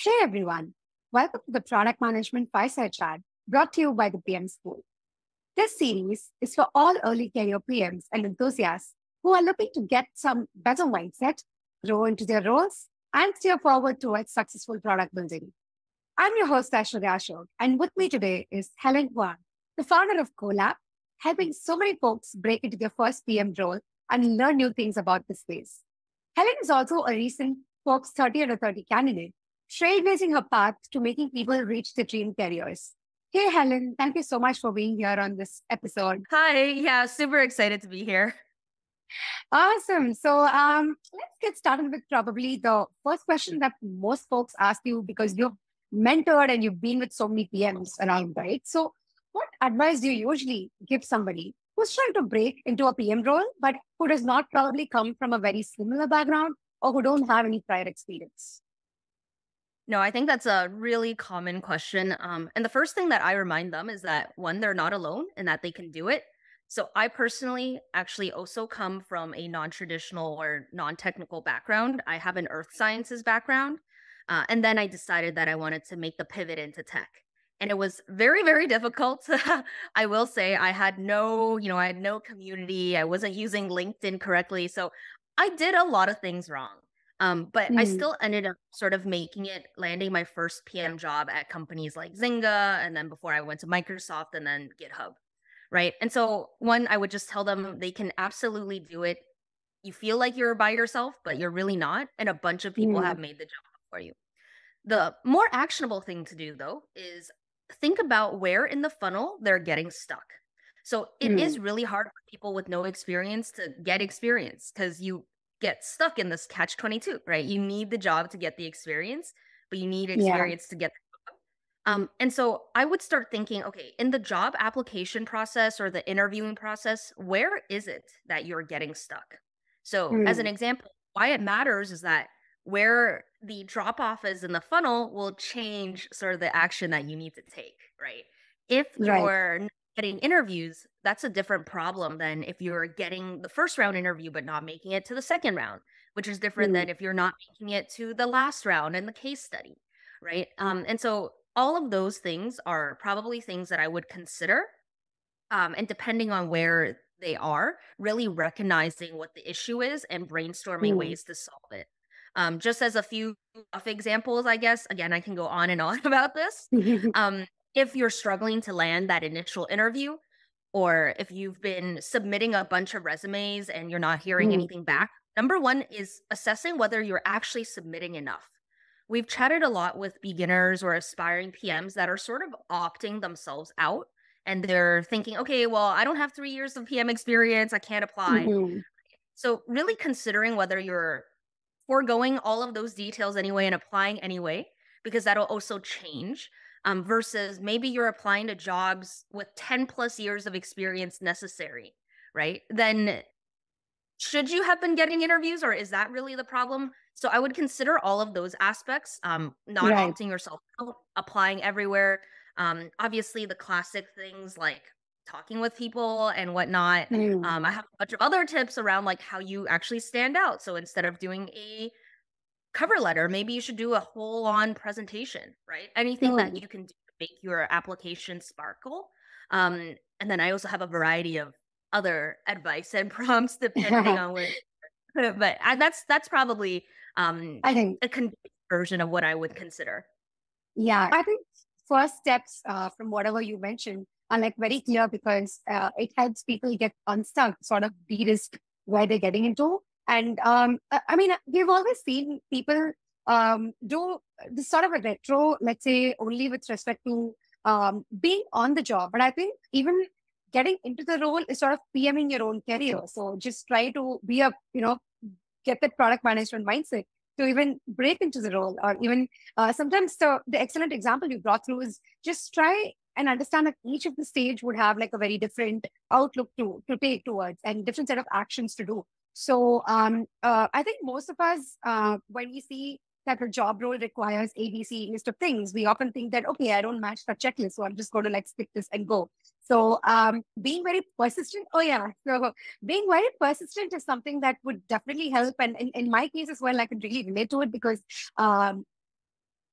Hey everyone, welcome to the Product Management Fireside Chat brought to you by the PM School. This series is for all early career PMs and enthusiasts who are looking to get some better mindset, grow into their roles, and steer forward towards successful product building. I'm your host, Aishwarya Ashok, and with me today is Helen Huang, the founder of Co.Lab, helping so many folks break into their first PM role and learn new things about the space. Helen is also a recent Forbes 30 under 30 candidate, trailblazing her path to making people reach their dream careers. Hey, Helen, thank you so much for being here on this episode. Hi, yeah, super excited to be here. Awesome. So let's get started with probably the first question that most folks ask you because you've mentored and you've been with so many PMs around, right? So what advice do you usually give somebody who's trying to break into a PM role, but who does not probably come from a very similar background or who don't have any prior experience? No, I think that's a really common question. And the first thing that I remind them is that one, they're not alone and that they can do it. So I personally actually also come from a non-traditional or non-technical background. I have an earth sciences background. And then I decided that I wanted to make the pivot into tech. And it was very, very difficult. I will say I had I had no community. I wasn't using LinkedIn correctly. So I did a lot of things wrong. But I still ended up sort of landing my first PM job at companies like Zynga, and then before I went to Microsoft and then GitHub, right? And so one, I would just tell them they can absolutely do it. You feel like you're by yourself, but you're really not. And a bunch of people have made the jump for you. The more actionable thing to do, though, is think about where in the funnel they're getting stuck. So it is really hard for people with no experience to get experience because you get stuck in this catch-22, right? You need the job to get the experience, but you need experience to get the job. And so I would start thinking, okay, in the job application process or the interviewing process, where is it that you're getting stuck? So as an example, why it matters is that where the drop-off is in the funnel will change sort of the action that you need to take, right? If you're not getting interviews, that's a different problem than if you're getting the first round interview but not making it to the second round, which is different than if you're not making it to the last round in the case study, right? And so all of those things are probably things that I would consider. And depending on where they are, really recognizing what the issue is and brainstorming ways to solve it. Just as a few rough examples, I guess, again, I can go on and on about this. If you're struggling to land that initial interview, or if you've been submitting a bunch of resumes and you're not hearing anything back, number one is assessing whether you're actually submitting enough. We've chatted a lot with beginners or aspiring PMs that are sort of opting themselves out and they're thinking, okay, well, I don't have 3 years of PM experience. I can't apply. So really considering whether you're foregoing all of those details anyway and applying anyway, because that'll also change. Versus maybe you're applying to jobs with 10 plus years of experience necessary, right? Then should you have been getting interviews or is that really the problem? So I would consider all of those aspects, not opting yourself out, applying everywhere. Obviously the classic things like talking with people and whatnot. I have a bunch of other tips around like how you actually stand out. So instead of doing a cover letter, maybe you should do a whole on presentation, right? Anything that you can do to make your application sparkle. And then I also have a variety of other advice and prompts depending on where. But that's probably I think a condensed version of what I would consider. Yeah, I think first steps from whatever you mentioned are like very clear because it helps people get unstuck, sort of de-risk where they're getting into. And I mean, we've always seen people do this sort of a retro, let's say, only with respect to being on the job. But I think even getting into the role is sort of PMing your own career. So just try to be get that product management mindset to even break into the role. Or even sometimes the excellent example you brought through is just try and understand that each of the stage would have like a very different outlook to take towards and different set of actions to do. So I think most of us, when we see that a job role requires ABC list of things, we often think that, okay, I don't match the checklist, so I'm just going to like stick this and go. So being very persistent, so being very persistent is something that would definitely help. And in my case as well, I can really relate to it because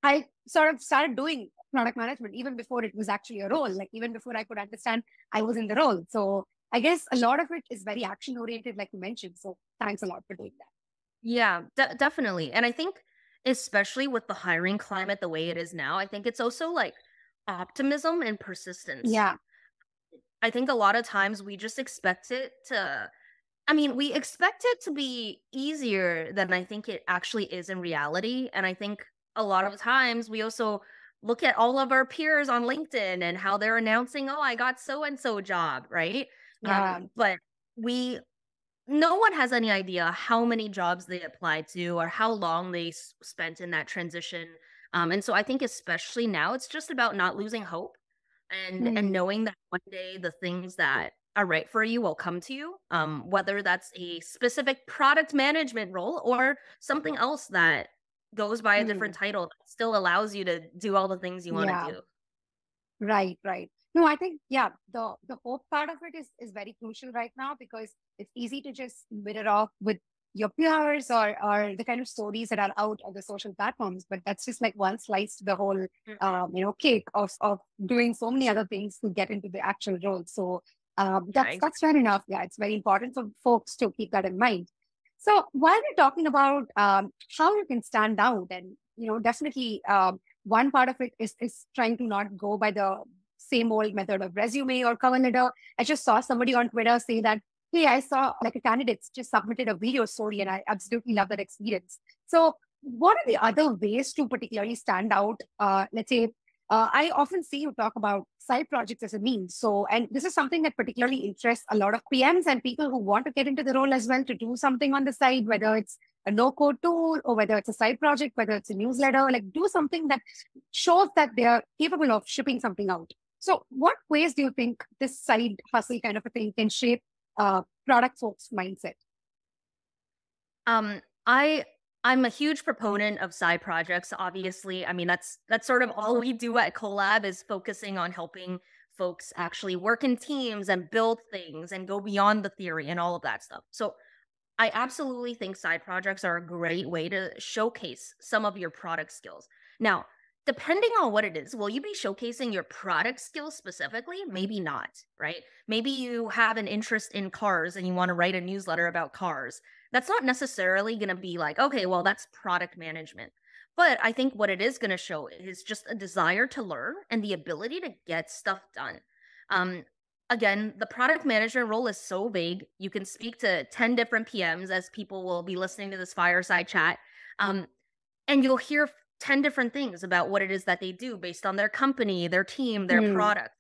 I I sort of started doing product management even before it was actually a role, like even before I could understand I was in the role. So I guess a lot of it is very action oriented, like you mentioned. So thanks a lot for doing that. Yeah, definitely. And I think, especially with the hiring climate the way it is now, I think it's also like optimism and persistence. Yeah. I think a lot of times we just expect it to, I mean, we expect it to be easier than I think it actually is in reality. And I think a lot of times we also look at all of our peers on LinkedIn and how they're announcing, oh, I got so and so job, right? Yeah. But we no one has any idea how many jobs they applied to or how long they spent in that transition. And so I think especially now, it's just about not losing hope and Mm. knowing that one day the things that are right for you will come to you. Whether that's a specific product management role or something else that goes by a different Mm. title that still allows you to do all the things you want to Yeah. do. Right, right. No, I think yeah, the hope part of it is very crucial right now because it's easy to just mirror off with your peers or the kind of stories that are out on the social platforms, but that's just like one slice to the whole cake of doing so many other things to get into the actual role. So Yeah, that's fair enough. Yeah, it's very important for folks to keep that in mind. So while we're talking about how you can stand out, and definitely one part of it is trying to not go by the same old method of resume or cover letter. I just saw somebody on Twitter say that, hey, I saw like a candidate just submitted a video story and I absolutely love that experience. So what are the other ways to particularly stand out? Let's say, I often see you talk about side projects as a means. So, and this is something that particularly interests a lot of PMs and people who want to get into the role as well to do something on the side, whether it's a no-code tool or whether it's a side project, whether it's a newsletter, like do something that shows that they are capable of shipping something out. So what ways do you think this side hustle kind of a thing can shape product folks' mindset? Um, I I'm a huge proponent of side projects. Obviously, I mean that's sort of all we do at Co.Lab is focusing on helping folks actually work in teams and build things and go beyond the theory and all of that stuff. So I absolutely think side projects are a great way to showcase some of your product skills. Now, depending on what it is, will you be showcasing your product skills specifically? Maybe not, right? Maybe you have an interest in cars and you want to write a newsletter about cars. That's not necessarily going to be like, okay, well, that's product management. But I think what it is going to show is just a desire to learn and the ability to get stuff done. Um, Again, the product management role is so vague. You can speak to 10 different PMs as people will be listening to this fireside chat. Um, and you'll hear 10 different things about what it is that they do based on their company, their team, their Hmm. product.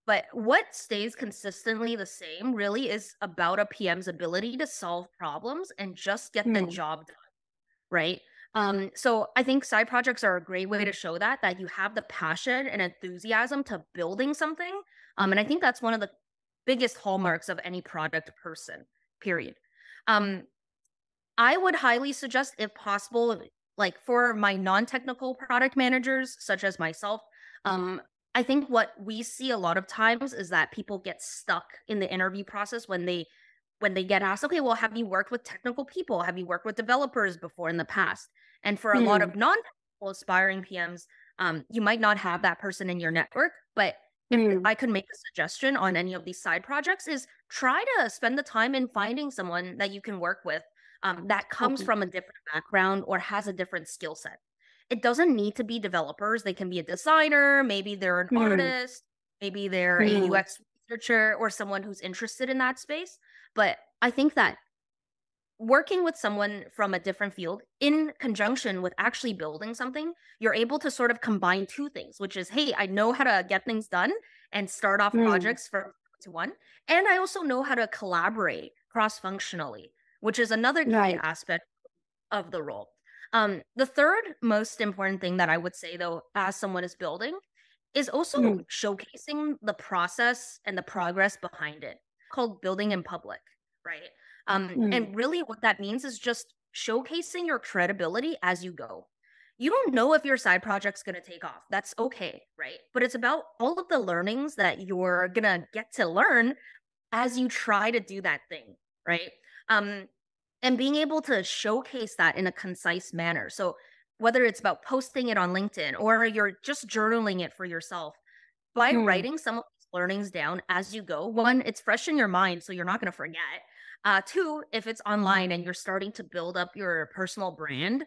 But what stays consistently the same really is about a PM's ability to solve problems and just get the Hmm. job done, right? So I think side projects are a great way to show that you have the passion and enthusiasm to building something. And I think that's one of the biggest hallmarks of any product person, period. Um, I would highly suggest, if possible, like for my non-technical product managers, such as myself, um, I think what we see a lot of times is that people get stuck in the interview process when they get asked, okay, well, have you worked with technical people? Have you worked with developers before in the past? And for a lot Hmm. of non-technical aspiring PMs, you might not have that person in your network, but if Hmm. I could make a suggestion on any of these side projects is try to spend the time in finding someone that you can work with that comes Okay. from a different background or has a different skill set. It doesn't need to be developers. They can be a designer, maybe they're an Hmm. artist, maybe they're a Hmm. UX researcher or someone who's interested in that space. But I think that working with someone from a different field in conjunction with actually building something, you're able to sort of combine two things, which is, hey, I know how to get things done and start off Hmm. projects from to one. And I also know how to collaborate cross functionally, which is another key Right. aspect of the role. The third most important thing that I would say, though, as someone is building, is also Hmm. showcasing the process and the progress behind it, called building in public, right? Hmm. And really, what that means is just showcasing your credibility as you go. You don't know if your side project's going to take off. That's okay, right? But it's about all of the learnings that you're going to get to learn as you try to do that thing, right? Um, and being able to showcase that in a concise manner. So whether it's about posting it on LinkedIn or you're just journaling it for yourself, by writing some of these learnings down as you go, one, it's fresh in your mind, so you're not going to forget. Two, if it's online and you're starting to build up your personal brand,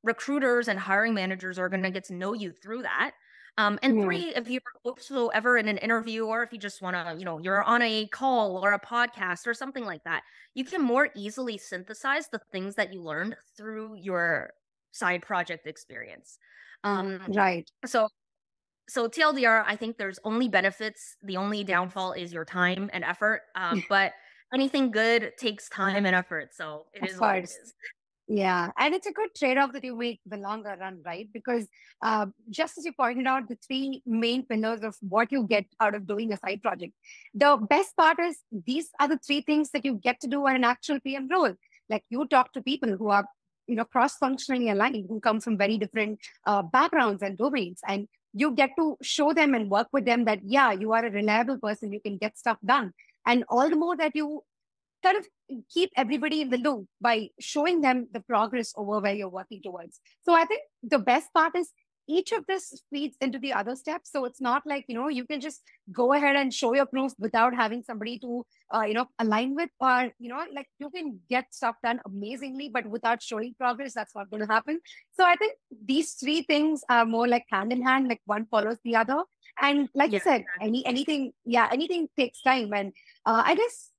recruiters and hiring managers are going to get to know you through that. And three, if you're also ever in an interview, or if you just want to, you're on a call or a podcast or something like that, you can more easily synthesize the things that you learned through your side project experience. Right. So TLDR, I think there's only benefits. The only downfall is your time and effort. But anything good takes time and effort. So it is what it is. Yeah. And it's a good trade-off that you make the longer run, right? Because just as you pointed out, the three main pillars of what you get out of doing a side project. The best part is these are the three things that you get to do on an actual PM role. Like you talk to people who are, cross-functionally aligned, who come from very different backgrounds and domains. And you get to show them and work with them that, yeah, you are a reliable person, you can get stuff done. And all the more that you kind of keep everybody in the loop by showing them the progress over where you're working towards. So I think the best part is each of this feeds into the other steps. So it's not like, you can just go ahead and show your proof without having somebody to, align with, or, like you can get stuff done amazingly, but without showing progress, that's not going to happen. So I think these three things are more like hand in hand, like one follows the other. And like you said, anything takes time. And I guess,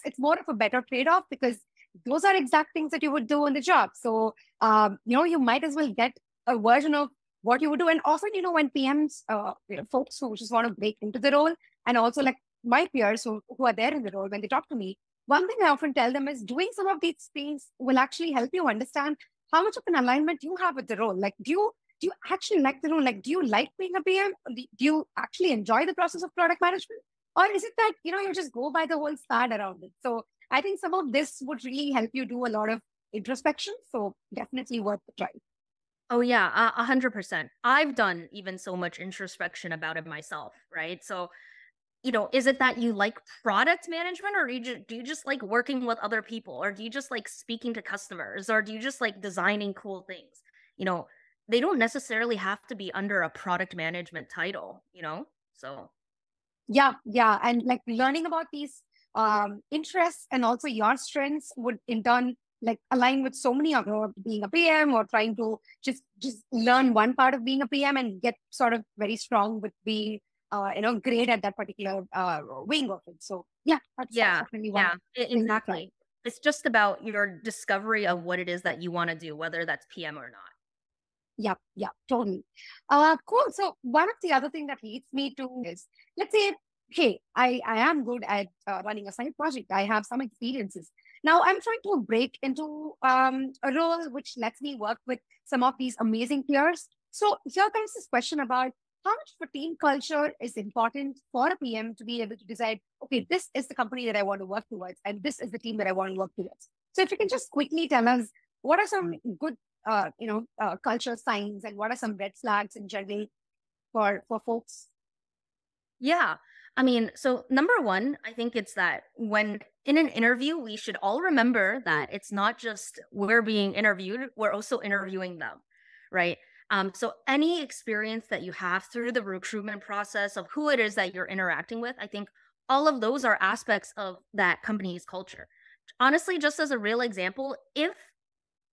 it's more of a better trade-off because those are exact things that you would do on the job. So, you might as well get a version of what you would do. And often, when PMs, folks who just want to break into the role, and also like my peers who are there in the role, when they talk to me, one thing I often tell them is doing some of these things will actually help you understand how much of an alignment you have with the role. Like, do you actually like the role? Like, do you like being a PM? Do you actually enjoy the process of product management? Or is it that, you just go by the whole fad around it? So I think some of this would really help you do a lot of introspection. So definitely worth the try. Oh yeah, 100%. I've done even so much introspection about it myself, right? So, is it that you like product management, or do you just like working with other people, or do you just like speaking to customers, or do you just like designing cool things? They don't necessarily have to be under a product management title, So Yeah. And like learning about these interests and also your strengths would in turn like align with so many other being a PM, or trying to just learn one part of being a PM and get sort of very strong with being great at that particular wing of it. So that's definitely one. Exactly. It's just about your discovery of what it is that you want to do, whether that's PM or not. Yeah, totally. Cool. So one of the other thing that leads me to is, let's say, hey, I am good at running a side project. I have some experiences. Now I'm trying to break into a role which lets me work with some of these amazing peers. So here comes this question about how much of a team culture is important for a PM to be able to decide, okay, this is the company that I want to work towards, and this is the team that I want to work towards. So if you can just quickly tell us, what are some good culture signs, and what are some red flags in general for folks? Yeah. I mean, so number one, I think it's that when in an interview, we should all remember that it's not just we're being interviewed, we're also interviewing them, right? So any experience that you have through the recruitment process of who it is that you're interacting with, I think all of those are aspects of that company's culture. Honestly, just as a real example, if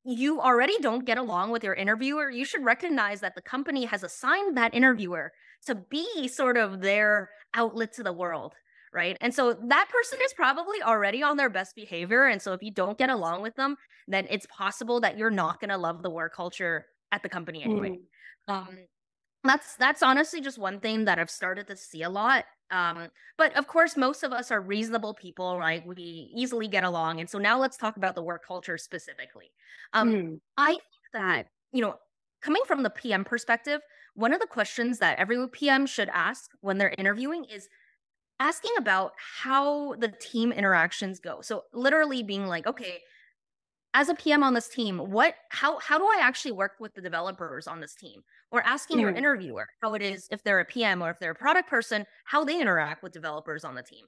you already don't get along with your interviewer, you should recognize that the company has assigned that interviewer to be sort of their outlet to the world, right? And so that person is probably already on their best behavior. And so if you don't get along with them, then it's possible that you're not going to love the work culture at the company anyway. That's honestly just one thing that I've started to see a lot. But of course, most of us are reasonable people, right? We easily get along. And so now let's talk about the work culture specifically. I think that, coming from the PM perspective, one of the questions that every PM should ask when they're interviewing is asking about how the team interactions go. So literally being like, okay, as a PM on this team, how do I actually work with the developers on this team? Or asking your interviewer how it is, if they're a PM or if they're a product person, how they interact with developers on the team.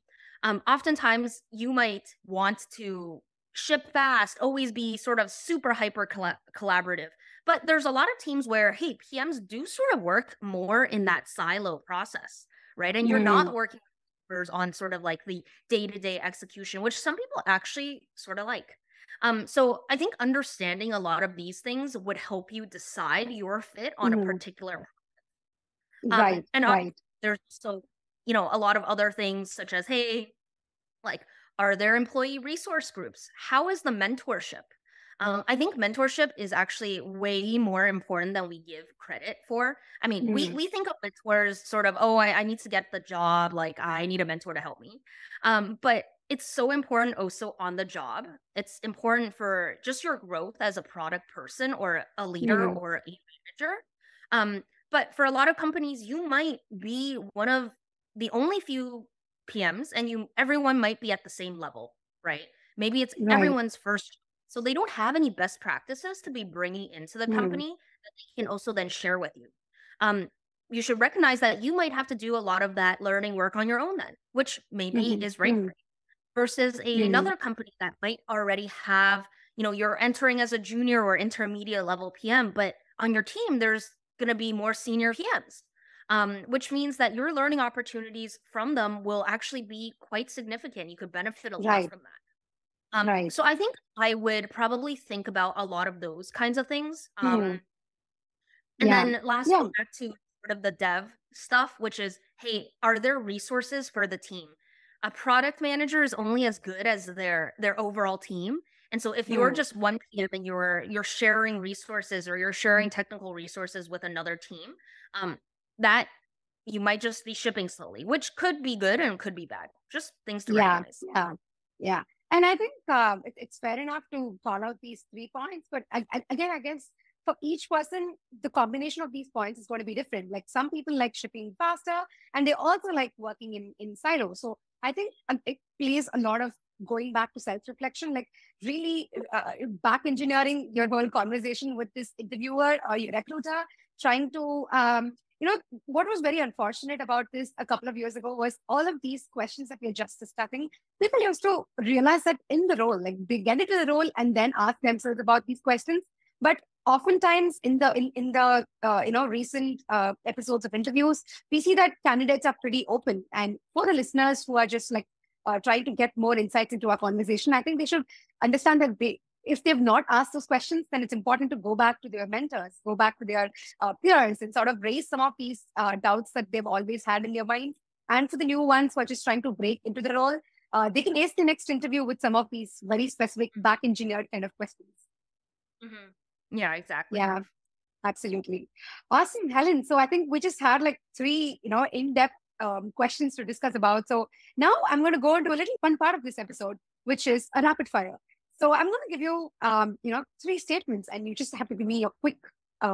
Oftentimes you might want to ship fast, always be sort of super hyper collaborative. But there's a lot of teams where, hey, PMs do sort of work more in that silo process, right? And you're not working on sort of like the day-to-day execution, which some people actually sort of like. So I think understanding a lot of these things would help you decide your fit on a particular. Right, and right. there's so, a lot of other things such as, hey, like, are there employee resource groups? How is the mentorship? I think mentorship is actually way more important than we give credit for. I mean, we think of mentors sort of, oh, I need to get the job, like I need a mentor to help me. But it's so important also on the job. It's important for just your growth as a product person or a leader or a manager. But for a lot of companies, you might be one of the only few PMs, and everyone might be at the same level, right? Maybe it's everyone's first. So they don't have any best practices to be bringing into the company that they can also then share with you. You should recognize that you might have to do a lot of that learning work on your own then, which maybe is right for you, versus another company that might already have, you're entering as a junior or intermediate level PM, but on your team, there's going to be more senior PMs. Which means that your learning opportunities from them will actually be quite significant. You could benefit a lot from that. So I think I would probably think about a lot of those kinds of things. And then lastly, back to sort of the dev stuff, which is, hey, are there resources for the team? A product manager is only as good as their overall team. And so if you're just one PM and you're sharing resources or you're sharing technical resources with another team, that you might just be shipping slowly, which could be good and could be bad. Just things to recognize. Yeah. And I think it's fair enough to call out these 3 points. But again, I guess for each person, the combination of these points is going to be different. Like some people like shipping faster and they also like working in silos. So I think it plays a lot of going back to self-reflection, like really back engineering your whole conversation with this interviewer or your recruiter, trying to, what was very unfortunate about this a couple of years ago was all of these questions that we are just discussing. People used to realize that in the role, like they get into the role and then ask themselves about these questions. But oftentimes in the recent episodes of interviews, we see that candidates are pretty open. And for the listeners who are just like trying to get more insights into our conversation, I think they should understand that if they've not asked those questions, then it's important to go back to their mentors, go back to their peers and sort of raise some of these doubts that they've always had in their mind. And for the new ones who are just trying to break into the role, they can ace the next interview with some of these very specific back engineered kind of questions. Yeah, exactly. Yeah, absolutely. Awesome, Helen. So I think we just had like 3, in-depth questions to discuss about. So now I'm going to go into a little fun part of this episode, which is a rapid fire. So I'm going to give you, 3 statements, and you just have to give me your quick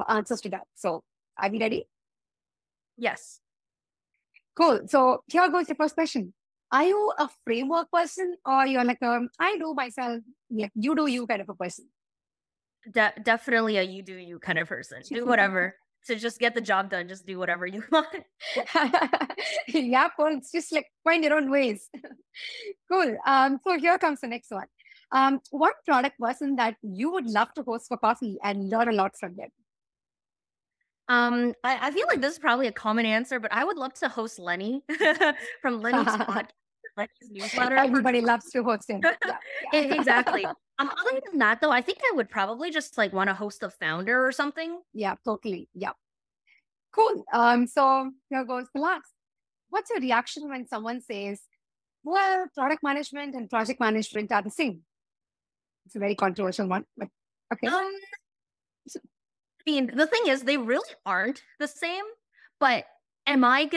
answers to that. So are we ready? Yes. Cool. So here goes the first question. Are you a framework person, or you're like I do myself, like you do you kind of a person? Definitely a you do you kind of person. Do whatever to just get the job done. Just do whatever you want. Yeah, Paul, it's just like find your own ways. Cool. So here comes the next one. One product person that you would love to host for coffee and learn a lot from them? I feel like this is probably a common answer, but I would love to host Lenny from Lenny's podcast, Lenny's newsletter. Everybody loves to host him. Yeah. Exactly. Other than that, though, I think I would probably just like want to host a founder or something. Yeah, totally. Yeah. Cool. So here goes the last. What's your reaction when someone says, well, product management and project management are the same? It's a very controversial one, but okay. I mean, the thing is, they really aren't the same, but am I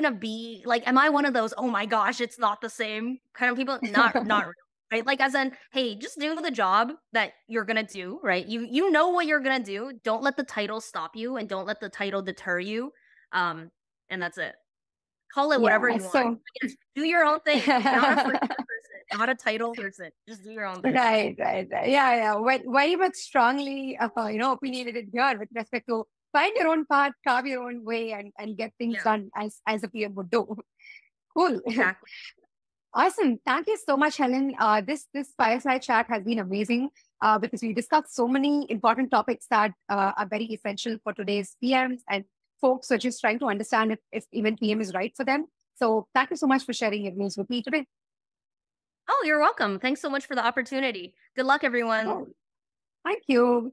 one of those, oh my gosh, it's not the same kind of people? Not really, right? Like as in, hey, just do the job that you're going to do, right? You know what you're going to do. Don't let the title stop you and don't let the title deter you. And that's it. Call it whatever you want. Do your own thing. Not a person, not a title person. Just do your own thing. Right. Yeah. Very much strongly, opinionated here with respect to find your own path, carve your own way, and get things done as a PM would do. Cool. Exactly. Awesome. Thank you so much, Helen. This fireside chat has been amazing because we discussed so many important topics that are very essential for today's PMs and folks who are just trying to understand if even PM is right for them. So thank you so much for sharing your views with me today. Oh, you're welcome. Thanks so much for the opportunity. Good luck, everyone. Thank you.